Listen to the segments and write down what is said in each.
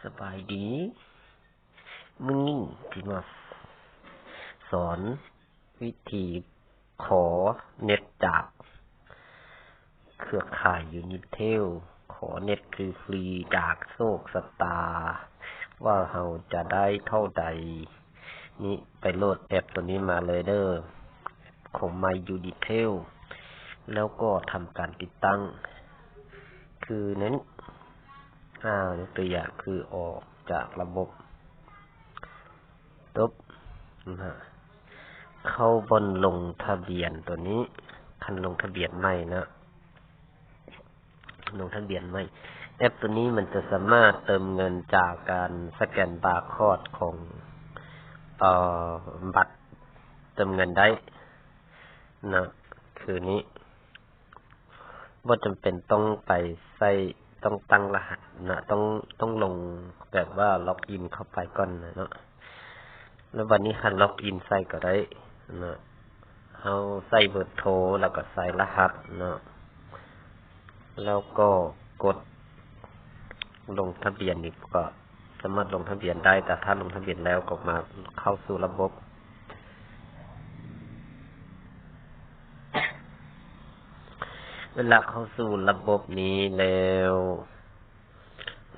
สบายดีมื้อนี้ที่มาสอนวิธีขอเน็ตจากเครือข่ายยูนิเทลขอเน็ตฟรีจากโชคชะตาว่าเราจะได้เท่าใดนี่ไปโหลดแอปตัวนี้มาเลยเด้อของ My Unitel แล้วก็ทำการติดตั้งคือนั้นยกตัวอย่างคือออกจากระบบเข้าบนลงทะเบียนตัวนี้คันลงทะเบียนใหม่นะลงทะเบียนใหม่แอปตัวนี้มันจะสามารถเติมเงินจากการสแกนบาร์โค้ดของบัตรเติมเงินได้นะคือนี้ว่าจำเป็นต้องไปใส่ต้องตั้งรหัสนะต้องลงแบบว่าล็อกอินเข้าไปก่อนนะเนาะแล้ววันนี้คันล็อกอินใส่ก็ได้นะเอาใส่เบอร์โทรแล้วก็ใส่รหัสนะแล้วก็กดลงทะเบียนนี่ก็สามารถลงทะเบียนได้แต่ถ้าลงทะเบียนแล้วก็มาเข้าสู่ระบบเวลาเข้าสู่ระบบนี้แล้ว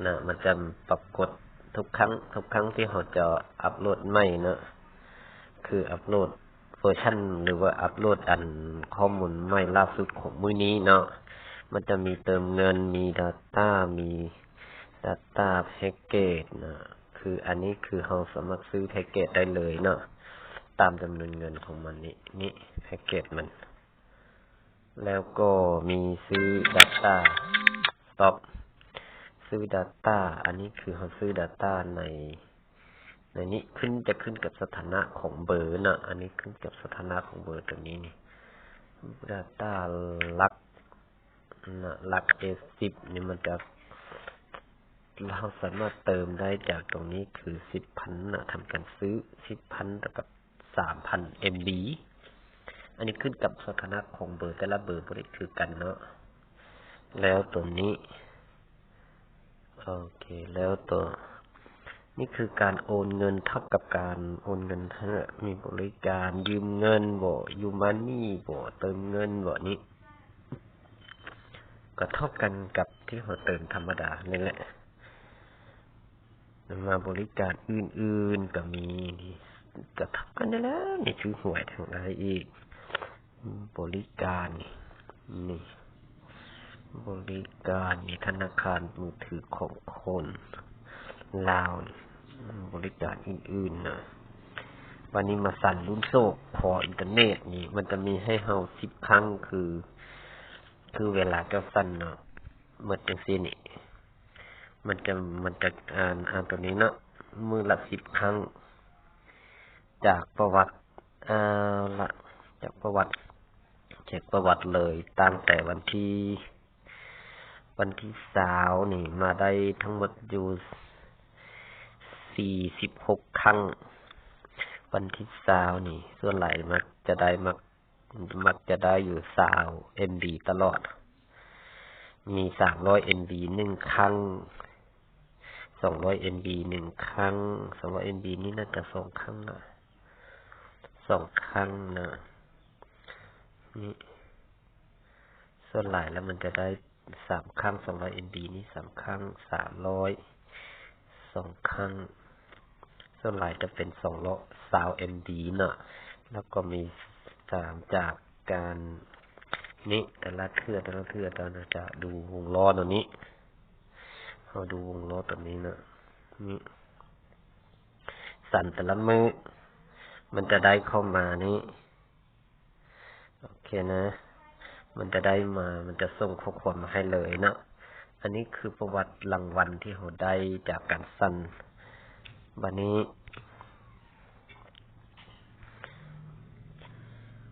นะมันจะปรากฏทุกครั้งที่เราจะอัปโหลดใหม่นะคืออัปโหลดเวอร์ชันหรือว่าอัปโหลดข้อมูลใหม่ล่าสุดของมื้อนี้เนาะมันจะมีเติมเงินมี Data มี Data Package นะคืออันนี้คือเราสามารถซื้อแพ็กเกจได้เลยเนาะตามจำนวนเงินของมันนี่แพ็กเกจมันแล้วก็มีซื้อ Data Stop ซื้อ Data อันนี้คือเราซื้อ Data ในนี้จะขึ้นกับสถานะของเบอร์นะอันนี้ขึ้นกับสถานะของเบอร์ตัวนี้นี่ Data ลัก S10 นี่มันจะเราสามารถเติมได้จากตรงนี้คือ 10,000 นะทำการซื้อ 10,000 กับ 3,000 MB อันนี้ขึ้นกับสถานะของเบอร์แต่ละเบอร์บ่ได้คือกันเนาะแล้วตัวนี้โอเคแล้วตัวนี่คือการโอนเงินเท่ากับการโอนเงินมีบริการยืมเงินบ่ยูมันนี่บ่เติมเงินบ่นี้ก็เท่ากันกับที่เราเติมธรรมดานี่แหละมาบริการอื่นๆก็มีก็เท่ากันนี่แหละนี่คือหวยทางใดอีกบริการนี่บริการนี่ธนาคารมือถือของคนลาวบริการอื่นๆนะวันนี้มาสั่นรุ่นโซกพออินเทอร์เน็ตนี่มันจะมีให้เฮา10 ครั้งคือเวลาก็สั่นเนาะหมดจังซี่นี่มันจะอ่านตัวนี้เนาะมือละ10 ครั้งจากประวัติจากประวัติเช็คประวัติเลยตั้งแต่วันที่20นี่มาได้ทั้งหมดอยู่46 ครั้งวันที่20นี่ส่วนใหญ่มักจะได้อยู่20 MB ตลอดมี300 MB 1 ครั้ง200 MB 1 ครั้ง200 MB นี่น่าจะ2 ครั้งนะ2 ครั้งนะนี่ส่วนใหญ่แล้วมันจะได้3 ครั้ง200 MB นี่3 ครั้ง300 2 ครั้งส่วนใหญ่จะเป็น220 MB เนาะแล้วก็มีจากการนี้แต่ละเทื่อเราจะดูวงล้อตัวนี้เราดูวงล้อตัวนี้นะนี่สั่นแต่ละมือมันจะได้เข้ามานี่โอเคนะมันจะได้มามันจะส่งข้อความมาให้เลยนะอันนี้คือประวัติรางวัลที่เราได้จากการสั่นวันนี้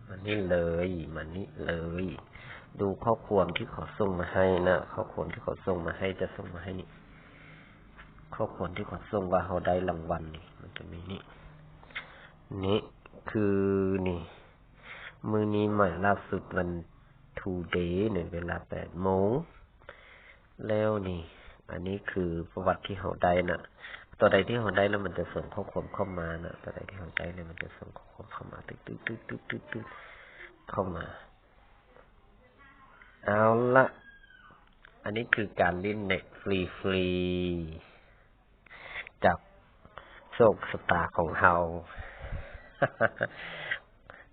มันนี่เลยดูข้อความที่เขาส่งมาให้นะข้อความที่เขาส่งมาให้จะส่งมาให้นี่ข้อความที่เขาส่งว่าเขาได้รางวัลนี่มันจะมีนี่คือนี่มื้อนี้ใหม่ล่าสุดวัน Today ในเวลา 8 โมงแล้วนี่ อันนี้คือประวัติที่เขาได้นะตัวใดที่เขาได้แล้วมันจะส่งข้อความเข้ามานะตัวใดที่เขาได้เนี่ยมันจะส่งข้อความเข้ามาตึ๊ดเข้ามา เอาละ อันนี้คือการเล่นเน็ตฟรีจากโชคชะตาของเฮา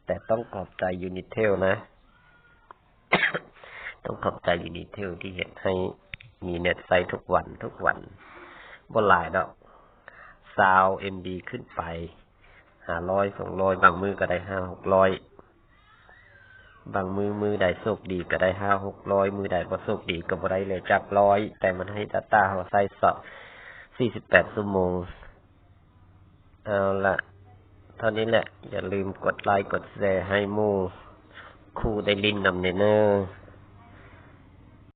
แต่ต้องขอบใจยูนิเทลนะ ต้องขอบใจยูนิเทลที่เห็นให้มีเน็ตไซต์ทุกวันบ่หลายดอก20 MB ขึ้นไป500 200บางมือก็ได้500 600บางมือใดโชคดีก็ได้500 600มือใดบ่โชคดีก็บ่ได้เลยจัก100แต่มันให้ data เฮาใช้48 ชั่วโมงเอาละเท่านี้แหละอย่าลืมกดไลค์กดแชร์ให้หมู่ครูได้ลิ้นนำเด้อ